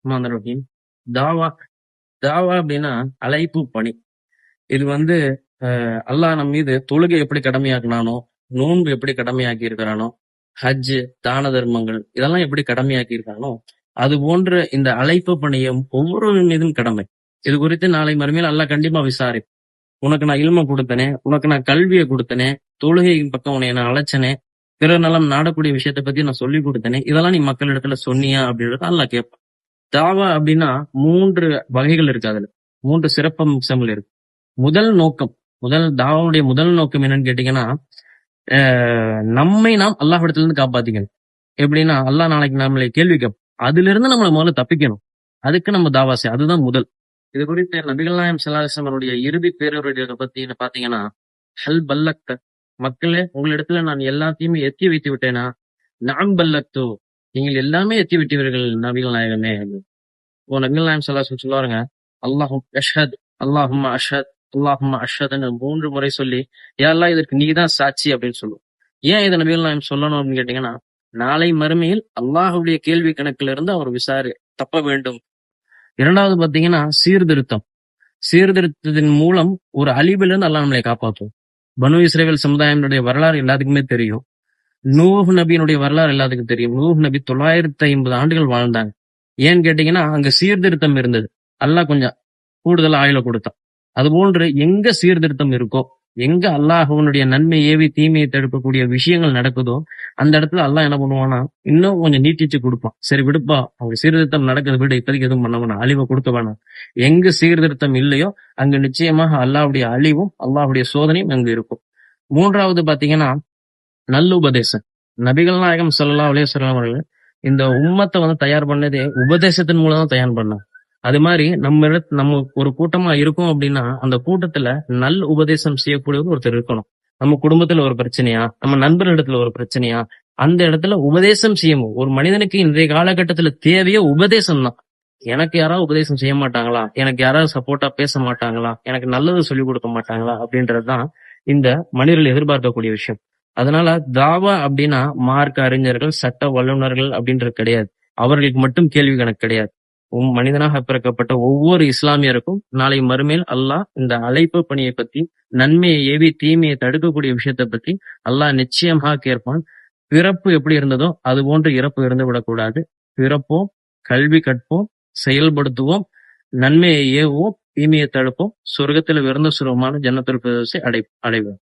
ரஹீம். தாவா தாவா அப்படின்னா அழைப்பு பணி. இது வந்து அல்லாஹ் நம் மீது தொழுகை எப்படி கடமையாக்குனானோ, நோன்பு எப்படி கடமையாக்கி இருக்கிறானோ, ஹஜ், தான தர்மங்கள் இதெல்லாம் எப்படி கடமையாக்கி இருக்கானோ, அது போன்ற இந்த அழைப்பு பணியும் ஒவ்வொருவர் மீதும் கடமை. இது குறித்து நாளை மறுமையில் அல்லாஹ் கண்டிப்பா விசாரிப்பான். உனக்கு நான் இல்ம கொடுத்தனே, உனக்கு நான் கல்வியை கொடுத்தனே, தொழுகையின் பக்கம் உன்னை நான் அழைச்சனே, பிறர் நலம் நாடக்கூடிய விஷயத்தை பத்தி நான் சொல்லி கொடுத்தனே, இதெல்லாம் நீ மக்களிடத்துல சொன்னியா அப்படின்றத அல்லாஹ் கேட்பான். தாவா அப்படின்னா 3 வகைகள் இருக்கு அதுல. 3 சிறப்பம்சங்கள் இருக்கு. முதல் நோக்கம், தாவாவுடைய முதல் நோக்கம் என்னன்னு கேட்டீங்கன்னா, நம்மை நாம் அல்லாஹ்விடத்துல இருந்து காப்பாத்திக்கணும். எப்படின்னா, அல்லாஹ் நாளைக்கு நம்மளை கேள்வி கேட்பான். அதுல இருந்து நம்மள முதல்ல தப்பிக்கணும். அதுக்கு நம்ம தாவா செய்ய அதுதான் முதல். இது குறித்து நபிகள் நாயகம் ஸல்லல்லாஹு அலைஹி வஸல்லம் அவருடைய இறுதி பேருரையை பத்தி பாத்தீங்கன்னா, ஹல் பல்லக்த, மக்களே உங்களிடத்துல நான் எல்லாத்தையுமே எத்தி வைத்து விட்டேனா? நஅம் பல்லக்து, நீங்கள் எல்லாமே எத்தி விட்டீர்கள் நபிகள் நாயகமே. நபிகள் நாயகம் ஸல்லல்லாஹு அலைஹி வஸல்லம் சொல்லுவாருங்க, அல்லாஹும் அஷ்ஹத், அல்லாஹும்ம அஷ்ஹத், அல்லாஹும்ம அஷ்ஹத்னு 3 முறை சொல்லி, யா அல்லாஹ் இதற்கு நீதான் சாட்சி அப்படின்னு சொல்லுவோம். ஏன் இதை நபிகள் நாயகம் சொல்லணும் அப்படின்னு கேட்டீங்கன்னா, நாளை மறுமையில் அல்லாஹ்வுடைய கேள்வி கணக்குல இருந்து அவர் தப்ப வேண்டும். இரண்டாவது பாத்தீங்கன்னா சீர்திருத்தம். சீர்திருத்தத்தின் மூலம் ஒரு அழிவிலிருந்து அல்லாஹ் நம்மளை காப்பாற்றும். பனு இஸ்ரவேல் சமுதாயத்தினுடைய வரலாறு எல்லாத்துக்குமே தெரியும். நூஹ் நபியினுடைய வரலாறு எல்லாத்துக்கும் தெரியும். நூஹ் நபி 950 ஆண்டுகள் வாழ்ந்தாங்க. ஏன்னு கேட்டீங்கன்னா அங்க சீர்திருத்தம் இருந்தது. அல்லாஹ் கொஞ்சம் கூடுதல் ஆயுள கொடுத்தான். அதுபோன்று எங்க சீர்திருத்தம் இருக்கோ, எங்க அல்லாஹ்வுடைய நன்மை ஏவி தீமையை தடுக்கக்கூடிய விஷயங்கள் நடக்குதோ, அந்த இடத்துல அல்லாஹ் என்ன பண்ணுவானா, இன்னும் கொஞ்சம் நீட்டிச்சு கொடுப்பான். சரி விடுப்பா, அவங்க சீர்திருத்தம் நடக்குது விட, இப்போதைக்கு எதுவும் பண்ண வேணாம், அழிவை கொடுக்க வேணாம். எங்க சீர்திருத்தம் இல்லையோ அங்க நிச்சயமாக அல்லாஹ்வுடைய அழிவும் அல்லாஹ்வுடைய சோதனையும் அங்க இருக்கும். மூன்றாவது பாத்தீங்கன்னா நல்லுபதேசம். நபிகள் நாயகம் ஸல்லல்லாஹு அலைஹி வஸல்லம் அவர்கள் இந்த உம்மத்தை தயார் பண்ணதே உபதேசத்தின் மூலம் தான் தயார் பண்ணாங்க. அது மாதிரி நம்ம ஒரு கூட்டமா இருக்கோம் அப்படின்னா, அந்த கூட்டத்துல நல்ல உபதேசம் செய்யக்கூடியவர் ஒருத்தர் இருக்கணும். நம்ம குடும்பத்துல ஒரு பிரச்சனையா, நம்ம நண்பர்களிடத்துல ஒரு பிரச்சனையா, அந்த இடத்துல உபதேசம் செய்யணும். ஒரு மனிதனுக்கு இன்றைய காலகட்டத்துல தேவையே உபதேசம் தான். எனக்கு யாராவது உபதேசம் செய்ய மாட்டாங்களா, எனக்கு யாராவது சப்போர்ட்டா பேச மாட்டாங்களா, எனக்கு நல்லது சொல்லிக் கொடுக்க மாட்டாங்களா அப்படின்றதுதான் இந்த மனிதர்கள் எதிர்பார்க்கக்கூடிய விஷயம். அதனால தாவா அப்படின்னா மார்க்க அறிஞர்கள், சட்ட வல்லுநர்கள் அப்படின்றது கிடையாது. அவர்களுக்கு மட்டும் கேள்வி கணக்கு கிடையாது. மனிதனாக பிறக்கப்பட்ட ஒவ்வொரு இஸ்லாமியருக்கும் நாளை மறுமையில் அல்லாஹ் இந்த அழைப்பு பணியை பத்தி, நன்மையை ஏவி தீமையை தடுக்கக்கூடிய விஷயத்தை பத்தி அல்லாஹ் நிச்சயமாக கேட்பான். பிறப்பு எப்படி இருந்ததோ அது போன்று இறப்பு இருந்து விடக்கூடாது. பிறப்போம், கல்வி கற்போம், செயல்படுத்துவோம், நன்மையை ஏவுவோம், தீமையை தடுப்போம், சொர்க்கத்தில் உயர்ந்த சுரமான ஜன்னத்துல் ஃபிர்தௌஸை அடைவோம்.